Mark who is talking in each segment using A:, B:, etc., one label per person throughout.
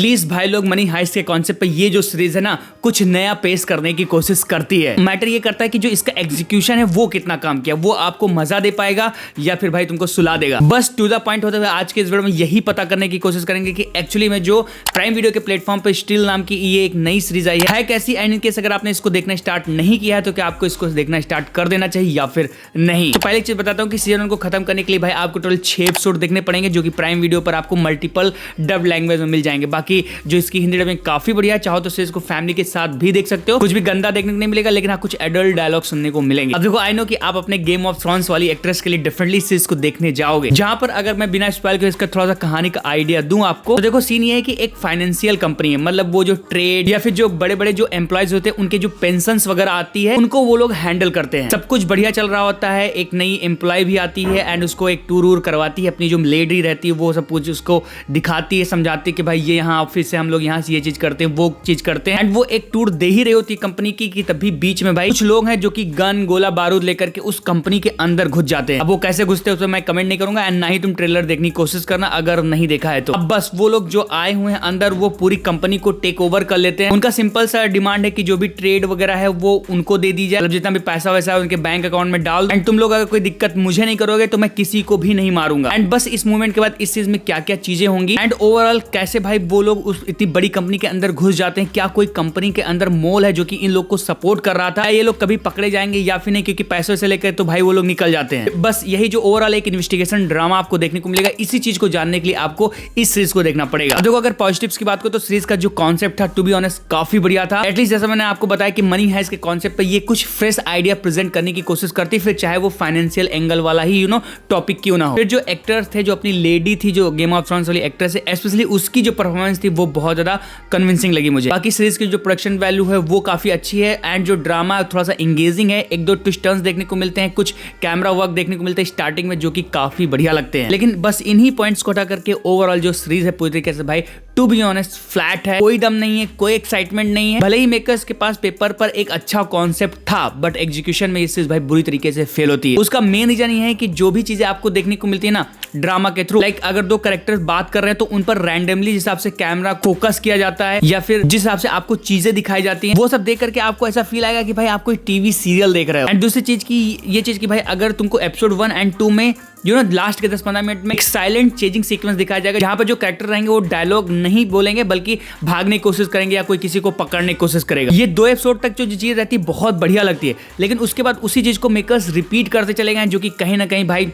A: At least भाई लोग money heist के कॉन्सेप्ट पे ये जो सीरीज है ना कुछ नया पेश करने की कोशिश करती है। मैटर ये करता है कि जो इसका एग्जीक्यूशन है वो कितना काम किया, वो आपको मजा दे पाएगा या फिर भाई तुमको सुला देगा। बस टू द पॉइंट होते हुए आज के इस वीडियो में यही पता करने की कोशिश करेंगे कि एक्चुअली में जो प्राइम वीडियो के प्लेटफॉर्म पे स्टिल नाम की ये एक नई सीरीज आई है कैसी, एंड इनकेस अगर आपने इसको देखना स्टार्ट नहीं किया है तो क्या आपको इसको देखना स्टार्ट कर देना चाहिए या फिर नहीं। तो पहले एक चीज बताता हूं कि सीजन 1 को खत्म करने के लिए भाई आपको टोटल 6 एपिसोड देखने पड़ेंगे जो कि प्राइम वीडियो पर आपको मल्टीपल डब लैंग्वेज में मिल जाएंगे। बाकी जो इसकी हिंदी डबिंग काफी बढ़िया है, चाहो तो सीरीज को फैमिली के साथ भी देख सकते हो। कुछ भी गंदा देखने को नहीं मिलेगा, लेकिन हाँ कुछ एडल्ट डायलॉग सुनने को मिलेंगे। अब देखो आई नो कि आप अपने गेम ऑफ थ्रोन्स वाली एक्ट्रेस के लिए डिफरेंटली सीरीज को देखने जाओगे, जहां पर अगर मैं बिना स्पॉइल के इसका थोड़ा सा कहानी का आइडिया दूं आपको, तो देखो सीन ये है कि एक फाइनेंशियल कंपनी है, मतलब वो जो ट्रेड या फिर जो बड़े बड़े जो एम्प्लॉयज होते हैं उनके जो पेंशन वगैरह आती है उनको वो लोग हैंडल करते हैं। सब कुछ बढ़िया चल रहा होता है, एक नई एम्प्लॉय भी आती है एंड उसको एक टूर वूर करवाती है, अपनी जो लेडी रहती है वो सब कुछ उसको दिखाती है, समझाती है कि भाई ये यहाँ ऑफिस से हम लोग यहाँ से ये चीज करते हैं, वो चीज करते हैं। एंड वो एक टूर दे ही रही होती है कंपनी की कि तभी बीच में भाई कुछ लोग हैं जो कि गन गोला बारूद लेकर के उस कंपनी के अंदर घुस जाते हैं। अब वो कैसे घुसते हैं उसमें मैं कमेंट नहीं करूंगा एंड ना ही तुम ट्रेलर देखने की कोशिश करना अगर नहीं देखा है तो। अब बस वो लोग जो आए हुए हैं अंदर वो पूरी कंपनी को टेक ओवर कर लेते हैं। उनका सिंपल सा डिमांड है कि जो भी ट्रेड वगैरह है वो उनको दे दी जाए, जितना भी पैसा वैसा है उनके बैंक अकाउंट में डाल दो एंड तुम लोग अगर कोई दिक्कत मुझे नहीं करोगे तो मैं किसी को भी नहीं मारूंगा। एंड बस इस मूवमेंट के बाद इस चीज में क्या क्या चीजें होंगी एंड ओवरऑल कैसे भाई वो लोग उस इतनी बड़ी कंपनी के अंदर घुस जाते हैं, क्या कोई कंपनी के अंदर मोल है जो कि इन लोग को सपोर्ट कर रहा था, ये लोग कभी पकड़े जाएंगे या फिर नहीं, क्योंकि पैसों से लेकर तो भाई वो लोग निकल जाते हैं। बस यही जो ओवरऑल एक इन्वेस्टिगेशन ड्रामा आपको देखने को मिलेगा, इसी चीज को जानने के लिए आपको इस सीरीज को देखना पड़ेगा। देखो अगर पॉजिटिव्स की बात करो तो सीरीज का जो कॉन्सेप्ट था टू बी ऑनेस्ट काफी बढ़िया था। एटलीस्ट जैसा मैंने आपको बताया कि मनी हाइस्ट के कॉन्सेप्ट पे ये कुछ फ्रेश आइडिया प्रेजेंट करने की कोशिश करती, फिर चाहे वो फाइनेंशियल एंगल वाला ही टॉपिक क्यों ना हो। फिर जो एक्टर्स थे, जो अपनी लेडी थी जो गेम ऑफ थ्रोन्स वाली एक्ट्रेस है, स्पेशली उसकी जो परफॉर्मेंस थी वो बहुत ज्यादा कन्विंसिंग लगी मुझे। बाकी सीरीज की जो प्रोडक्शन वैल्यू है वो काफी अच्छी है एंड जो ड्रामा थोड़ा सा एंगेजिंग है, एक दो ट्विस्ट टर्न्स देखने को मिलते हैं, कुछ कैमरा वर्क देखने को मिलते हैं स्टार्टिंग में जो कि काफी बढ़िया लगते हैं। लेकिन बस इन्हीं पॉइंट्स को हटा करके ओवरऑल जो सीरीज है पूरी तरीके से भाई टू बी ऑनेस्ट फ्लैट है, कोई दम नहीं है, कोई एक्साइटमेंट नहीं है। भले ही मेकर्स के पास पेपर पर एक अच्छा कॉन्सेप्ट था बट एग्जीक्यूशन में ये चीज भाई बुरी तरीके से फेल होती है। उसका मेन रीजन ये है कि जो भी चीजें आपको देखने को मिलती है ना ड्रामा के थ्रू, लाइक अगर दो कैरेक्टर्स बात कर रहे हैं तो उन पर रैंडमली जिस हिसाब से कैमरा फोकस किया जाता है या फिर जिस हिसाब से आपको चीजें दिखाई जाती हैं वो सब देख करके आपको ऐसा फील आएगा कि भाई आप कोई टीवी सीरियल देख रहे हो। एंड दूसरी चीज की ये चीज की भाई अगर तुमको एपिसोड 1 एंड 2 में लास्ट के 10-15 मिनट में एक साइलेंट चेजिंग सीक्वेंस दिखाया जाएगा जहां पर जो कैरेक्टर रहेंगे वो डायलॉग नहीं बोलेंगे बल्कि भागने की कोशिश करेंगे या कोई किसी को पकड़ने की कोशिश करेगा। ये 2 एपिसोड तक जो चीज रहती है बहुत बढ़िया लगती है, लेकिन उसके बाद उसी चीज को मेकर्स रिपीट करते चले गए जो कि कहीं ना कहीं भाई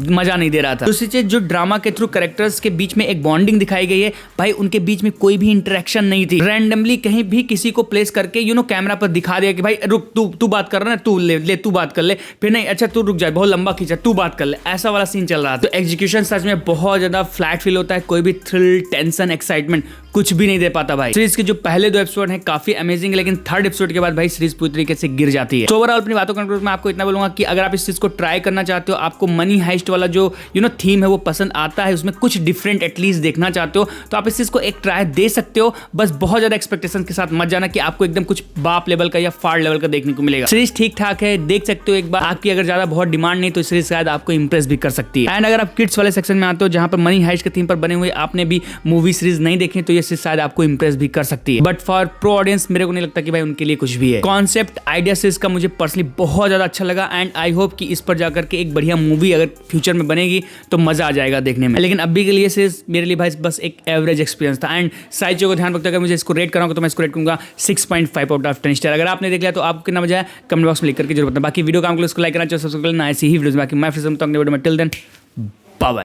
A: मजा नहीं दे रहा था। दूसरी चीज जो ड्रामा के थ्रू कैरेक्टर्स के बीच में एक बॉन्डिंग दिखाई गई है, भाई उनके बीच में कोई भी इंटरेक्शन नहीं थी। रैंडमली कहीं भी किसी को प्लेस करके कैमरा पर दिखा दिया कि भाई रुक तू बात कर रहा है, तू ले तू बात कर ले, फिर नहीं अच्छा तू रुक जाए बहुत लंबा खींचा तू बात कर ले, ऐसा वाला सीन चल रहा था। तो एग्जीक्यूशन सच में बहुत ज्यादा फ्लैट फील होता है, कोई भी थ्रिल टेंशन एक्साइटमेंट कुछ भी नहीं दे पाता भाई। सीरीज के जो पहले 2 एपिसोड हैं काफी अमेजिंग है, लेकिन 3rd एपिसोड के बाद भाई सीरीज पूरी तरीके से गिर जाती है। तो ओवरऑल अपनी बातों कंक्लूड में आपको इतना बोलूंगा कि अगर आप इस चीज को ट्राई करना चाहते हो, आपको मनी हाइस्ट वाला जो थीम है वो पसंद आता है, उसमें कुछ डिफरेंट एटलीस्ट देखना चाहते हो तो आप इस चीज को एक ट्राई दे सकते हो। बस बहुत ज्यादा एक्सपेक्टेशन के साथ मत जाना कि आपको एकदम कुछ बाप लेवल का या फाड़ लेवल का देखने को मिलेगा। सीरीज ठीक ठाक है, देख सकते हो एक बार। आपकी अगर ज्यादा बहुत डिमांड नहीं तो सीरीज शायद आपको इंप्रेस भी कर सकती है। एंड अगर आप किड्स वाले सेक्शन में आते हो जहां पर मनी हाइस्ट के थीम पर बने हुए आपने भी मूवी सीरीज नहीं देखी तो ये सीरीज शायद आपको इंप्रेस भी कर सकती है। बट फॉर प्रो ऑडियंस मेरे को नहीं लगता कि भाई उनके लिए कुछ भी है। कॉन्सेप्ट आइडिया सीरीज का मुझे पर्सनली बहुत ज्यादा अच्छा लगा एंड आई होप कि इस पर जाकर के एक बढ़िया मूवी अगर फ्यूचर में बनेगी तो मजा आ जाएगा देखने में। लेकिन अभी के लिए सीरीज मेरे लिए भाई बस एक एवरेज एक्सपीरियंस था। एंड सारी चीजों को ध्यान रखते अगर मुझे इसको रेट कराऊंगा तो मैं इसको रेट करूंगा 6.5 आउट ऑफ 10 स्टार। अगर आपने देख लिया तो आपको कितना मजा है कमेंट बॉक्स में लिख करके जरूर बताना। बाकी वीडियो काम को लाइक करना चाहिए, सब्सक्राइब करना ऐसी ही वीडियोस। बाकी मैं फिर से वीडियो में टिल देन बाय बाय।